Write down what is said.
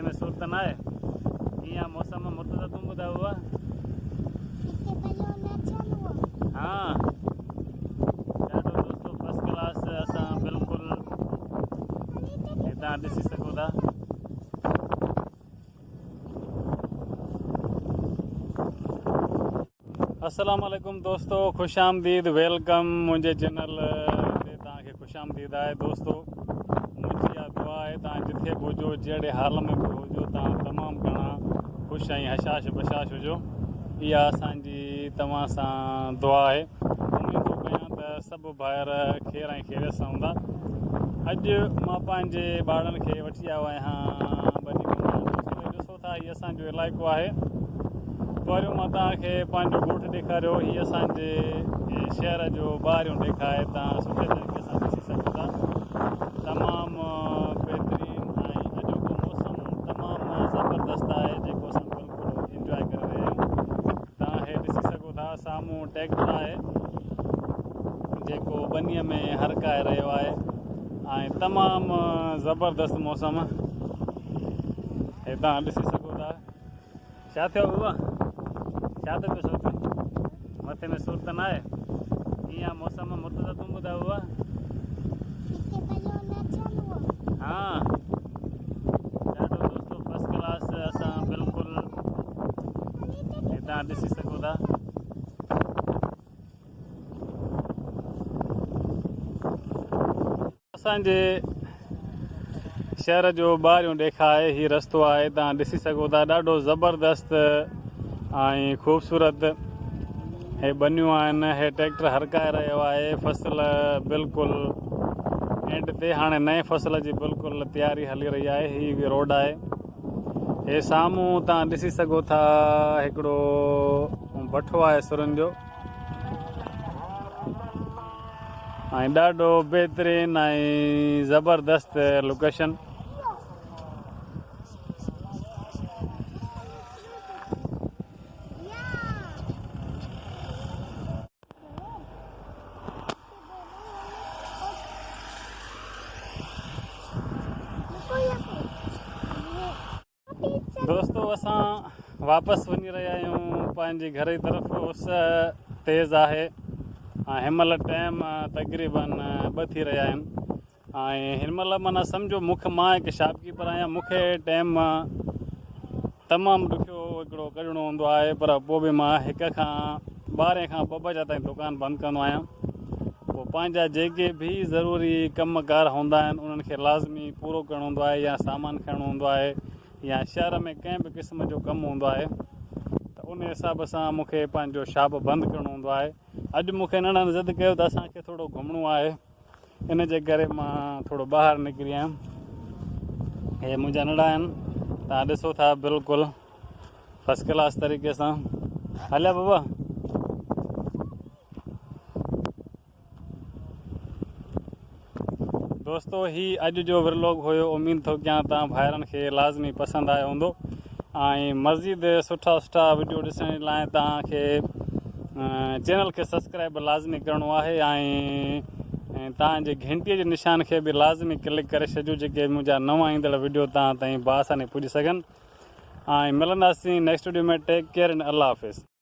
मथे में सूरत न आहे कीअं मौसम मुर्तज़ा तूं ॿुधायो हुआ हाँ ॾाढो दोस्तो फर्स्ट क्लास असां बिल्कुलु हितां ॾिसी सघो था। अस्सलाम वालेकुम दोस्तो, खुश आमदीद, वेलकम मुंहिंजे चैनल ते तव्हांखे खुश आमदीद आहे। दोस्तो मुंहिंजी इहा दुआ आहे तव्हां जिथे बि हुजो, जहिड़े हाल में बि हुजो, तव्हां तमामु घणा ख़ुशि ऐं हशाश बशाश हुजो। इहा असांजी तव्हां सां दुआ आहे। उमेद थो कयां त सभु ॿाहिरि खेर ऐं खैरियत सां हूंदा। अॼु मां पंहिंजे ॿारनि खे वठी आयो आहियां बनी गुंडा। ॾिसो था हीअ असांजो इलाइक़ो आहे। पहिरियों मां तव्हांखे पंहिंजो ॻोठु ॾेखारियो, हीअ असांजे शहर जो ॿाहिरियों ॾेखारे तव्हां सुठे तरीक़े सां ॾिसी सघो था। तमामु बहितरीनु ऐं अॼोको मौसम तमामु ज़बरदस्त आहे, जेको असां बिल्कुलु इंजॉय करे रहिया आहियूं। तव्हां हे ॾिसी सघो था, साम्हूं ट्रैक्टर आहे जेको बनीअ में हरकाए रहियो आहे ऐं तमामु ज़बरदस्त मौसम हे तव्हां ॾिसी सघो था। छा थियो हुआ, छा थो पियो सोचे, मथे में सूरत न आहे कीअं मौसम मुर्तज़ा तूं ॿुधायो हुआ हाँ ॾाढो दोस्तो फर्स्ट क्लास असां बिल्कुलु हितां ॾिसी सघो था। असांजे शहर जो ॿाहिरियों ॾेखारे हीअ रस्तो आहे, तव्हां ॾिसी सघो था। ॾाढो ज़बरदस्त ऐं ख़ूबसूरत हे बनियूं आहिनि। हे ट्रैक्टर हरकाए रहियो आहे। फसल बिल्कुलु एंड ते, हाणे नए फसल जी बिल्कुलु तयारी हली रही आहे। हीअ रोड आहे। हे साम्हूं तव्हां ॾिसी सघो था, हिकिड़ो भठो आहे सुरनि जो ऐं ॾाढो बहितरीनु ऐं ज़बरदस्त लोकेशन। दोस्तो असां वापसि वञी रहिया आहियूं पंहिंजे घर जी तरफ़। उस तेज़ आहे ऐं हिन महिल टाइम तक़रीबन 2 थी रहिया आहिनि ऐं हिन महिल माना सम्झो मां हिकु शॉपकीपर आहियां। मूंखे टाइम तमामु ॾुखियो हिकिड़ो कढणो हूंदो आहे, पर पोइ बि मां 1 खां 12 खां 2 बजे ताईं दुकानु बंदि कंदो आहियां। पोइ पंहिंजा जेके बि ज़रूरी कमकार हूंदा आहिनि उन्हनि खे लाज़मी पूरो करिणो हूंदो आहे, या सामान खणणो हूंदो आहे, या शहर में कंहिं बि क़िस्म जो कमु हूंदो आहे, त उन हिसाब सां मूंखे पंहिंजो शॉप बंदि करिणो हूंदो आहे। अॼु मूंखे निणनि ज़िद कयो त असांखे थोरो घुमणो आहे, इन जे करे मां थोरो ॿाहिरि निकिरी आयुमि। हे मुंहिंजा निण आहिनि, तव्हां ॾिसो था, बिल्कुलु फर्स्ट क्लास तरीक़े सां हलिया बाबा। दोस्तो ही अॼु जो व्लॉग हुयो। उमेद थो कयां तव्हां भाइरनि खे लाज़मी पसंदि आयो हूंदो ऐं मज़ीद सुठा सुठा वीडियो ॾिसण लाइ तव्हांखे चैनल खे सब्सक्राइब लाज़मी करिणो आहे ऐं तव्हांजे घंटीअ जे निशान खे बि लाज़मी क्लिक करे छॾियो, जेके मुंहिंजा नवां ईंदड़ वीडियो तव्हां ताईं बासानी पुॼी सघनि। ऐं मिलंदासीं नेक्स्ट वीडियो में। टेक केयर एंड अल्लाह हाफ़िज़।